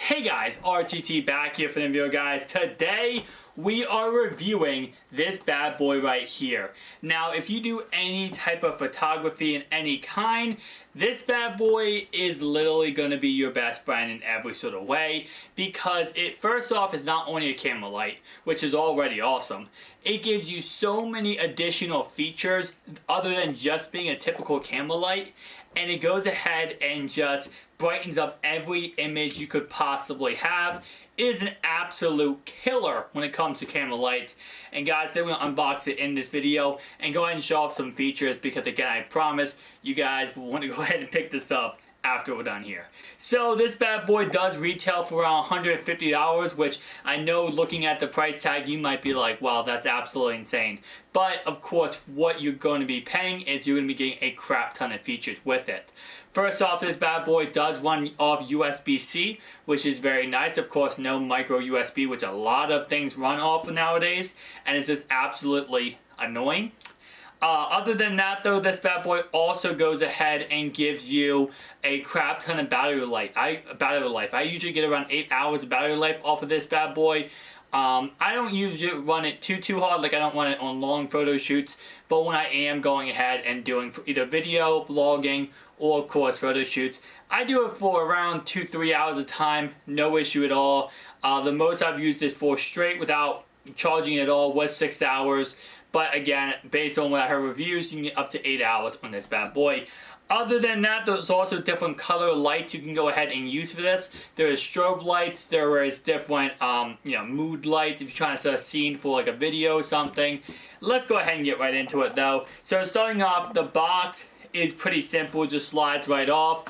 Hey guys, RTT back here for the video guys. Today we are reviewing this bad boy right here. Now if you do any type of photography in any kind, this bad boy is literally going to be your best friend in every sort of way, because it first off is not only a camera light, which is already awesome. It gives you so many additional features other than just being a typical camera light, and it goes ahead and just brightens up every image you could possibly have. It is an absolute killer when it comes to camera lights. And guys, they're going to unbox it in this video and go ahead and show off some features, because again, I promise you guys will want to go ahead and pick this up after we're done here. So this bad boy does retail for around $150, which I know looking at the price tag you might be like, wow, that's absolutely insane. But of course what you're going to be paying is you're going to be getting a crap ton of features with it. First off, this bad boy does run off USB-C, which is very nice. Of course, no micro USB, which a lot of things run off nowadays, and it's just absolutely annoying. Other than that though, this bad boy also goes ahead and gives you a crap ton of battery life. I usually get around 8 hours of battery life off of this bad boy. I don't usually run it too hard, like I don't run it on long photo shoots, but when I am going ahead and doing either video, vlogging, or of course photo shoots, I do it for around 2-3 hours a time, no issue at all. The most I've used this for straight without charging it at all was 6 hours. But again, based on what I heard reviews, you can get up to 8 hours on this bad boy. Other than that, there's also different color lights you can go ahead and use for this. There is strobe lights, there is different mood lights if you're trying to set a scene for like a video or something. Let's go ahead and get right into it though. So starting off, the box is pretty simple, just slides right off.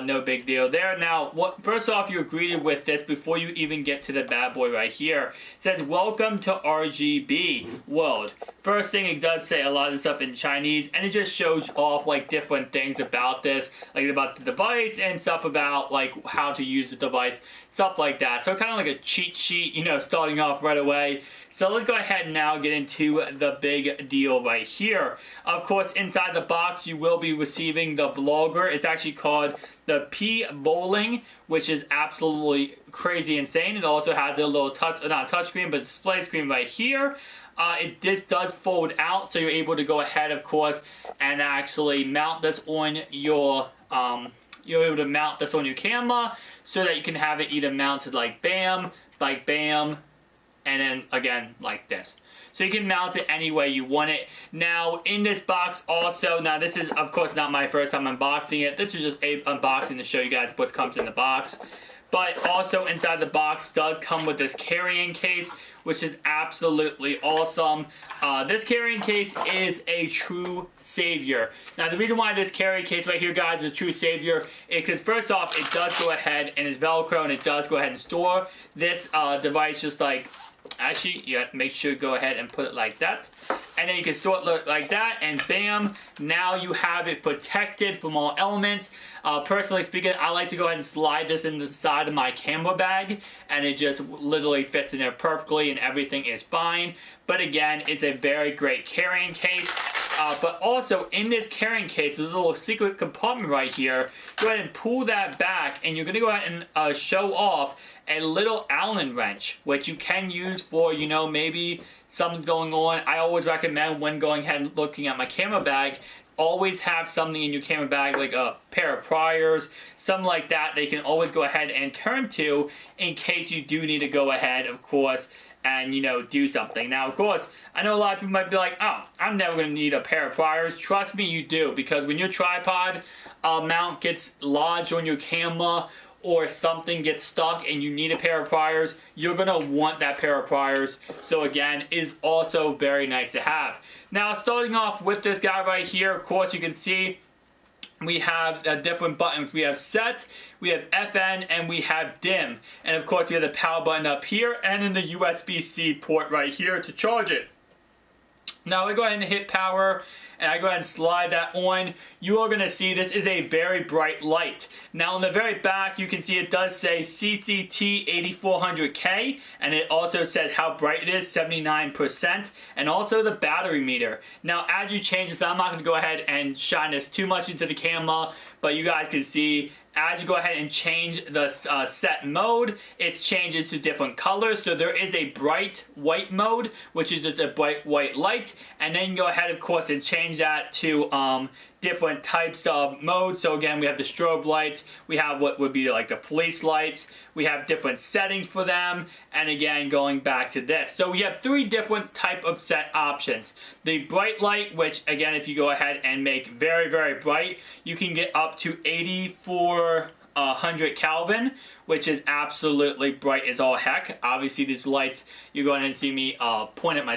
No big deal there. Now, first off, you're greeted with this before you even get to the bad boy right here. It says, "Welcome to RGB world." First thing, it does say a lot of stuff in Chinese, and it just shows off like different things about this, like about the device and stuff about like how to use the device, stuff like that. So kind of like a cheat sheet, starting off right away. So let's go ahead and now get into the big deal right here. Of course, inside the box, you will be receiving the vlogger. It's actually called the P Bowling, which is absolutely crazy insane. It also has a little not touch screen, but display screen right here. This does fold out, so you're able to go ahead, of course, and actually mount this on your you're able to mount this on your camera so that you can have it either mounted like bam, and then again like this. So you can mount it any way you want it. Now in this box also, now this is of course not my first time unboxing it. This is just a unboxing to show you guys what comes in the box. But also inside the box does come with this carrying case, which is absolutely awesome. This carrying case is a true savior. Now the reason why this carrying case right here, guys, is a true savior is because first off, it does go ahead and is Velcro, and it does go ahead and store this device just like, actually you have to make sure to go ahead and put it like that, and then you can store it like that, and bam, now you have it protected from all elements. Personally speaking, I like to go ahead and slide this in the side of my camera bag, and it just literally fits in there perfectly and everything is fine. But again, it's a very great carrying case. But also in this carrying case, there's a little secret compartment right here. Go ahead and pull that back, and you're going to go ahead and show off a little Allen wrench, which you can use for, maybe something's going on. I always recommend when going ahead and looking at my camera bag, always have something in your camera bag, like a pair of pliers, something like that, they can always go ahead and turn to in case you do need to go ahead, of course, and do something. Now of course, I know a lot of people might be like, oh, I'm never going to need a pair of pliers. Trust me, you do, because when your tripod mount gets lodged on your camera, or something gets stuck and you need a pair of pliers, you're going to want that pair of pliers. So again, it is also very nice to have. Now starting off with this guy right here, of course you can see we have different buttons. We have set, we have FN, and we have dim. And of course we have the power button up here, and then the USB-C port right here to charge it. Now we go ahead and hit power, and I go ahead and slide that on. You are going to see this is a very bright light. Now on the very back, you can see it does say CCT 8400K, and it also says how bright it is, 79%, and also the battery meter. Now as you change this, I'm not going to go ahead and shine this too much into the camera, but you guys can see as you go ahead and change the set mode, it changes to different colors. So there is a bright white mode, which is just a bright white light, and then you go ahead, of course, and change that to different types of modes. So again, we have the strobe lights, we have what would be like the police lights, we have different settings for them, and again, going back to this. So we have 3 different type of set options. The bright light, which again, if you go ahead and make very, very bright, you can get up to 8400 Kelvin, which is absolutely bright as all heck. Obviously, these lights, you're going to see me point at my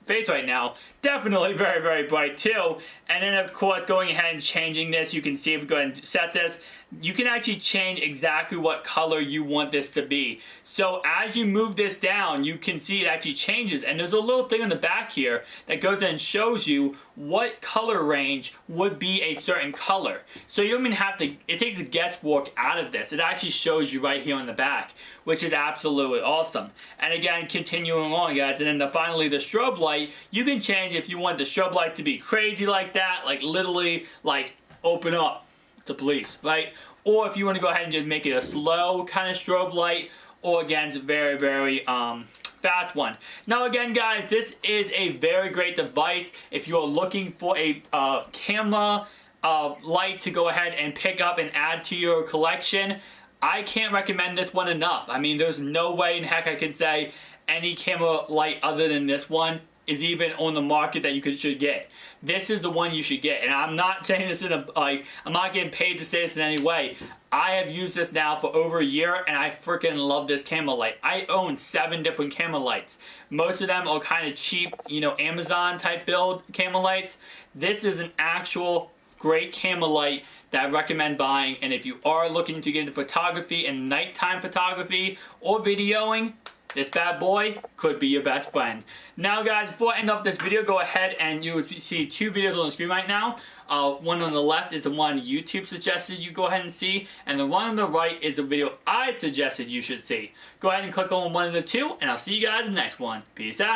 face right now, definitely very, very bright too. And then, of course, going ahead and changing this, you can see if we go ahead and set this, you can actually change exactly what color you want this to be. So as you move this down, you can see it actually changes. And there's a little thing in the back here that goes in and shows you what color range would be a certain color. So you don't even have to, it takes the guesswork out of this. It actually shows you right here on the back, which is absolutely awesome. And again, continuing along, guys, and then finally the strobe light, you can change if you want the strobe light to be crazy like that, like literally like open up to police, right? Or if you want to go ahead and just make it a slow kind of strobe light, or again, it's a very, very fast one. Now again, guys, this is a very great device if you're looking for a camera light to go ahead and pick up and add to your collection. I can't recommend this one enough. I mean, there's no way in heck I could say any camera light other than this one is even on the market that you should get. This is the one you should get. And I'm not saying this in a, like, I'm not getting paid to say this in any way. I have used this now for over a year and I freaking love this camera light. I own 7 different camera lights. Most of them are kind of cheap, you know, Amazon type build camera lights. This is an actual great camera light that I recommend buying. And if you are looking to get into photography and nighttime photography or videoing, this bad boy could be your best friend. Now guys, before I end off this video, go ahead and you see 2 videos on the screen right now. One on the left is the one YouTube suggested you go ahead and see, and the one on the right is a video I suggested you should see. Go ahead and click on one of the 2, and I'll see you guys in the next one. Peace out.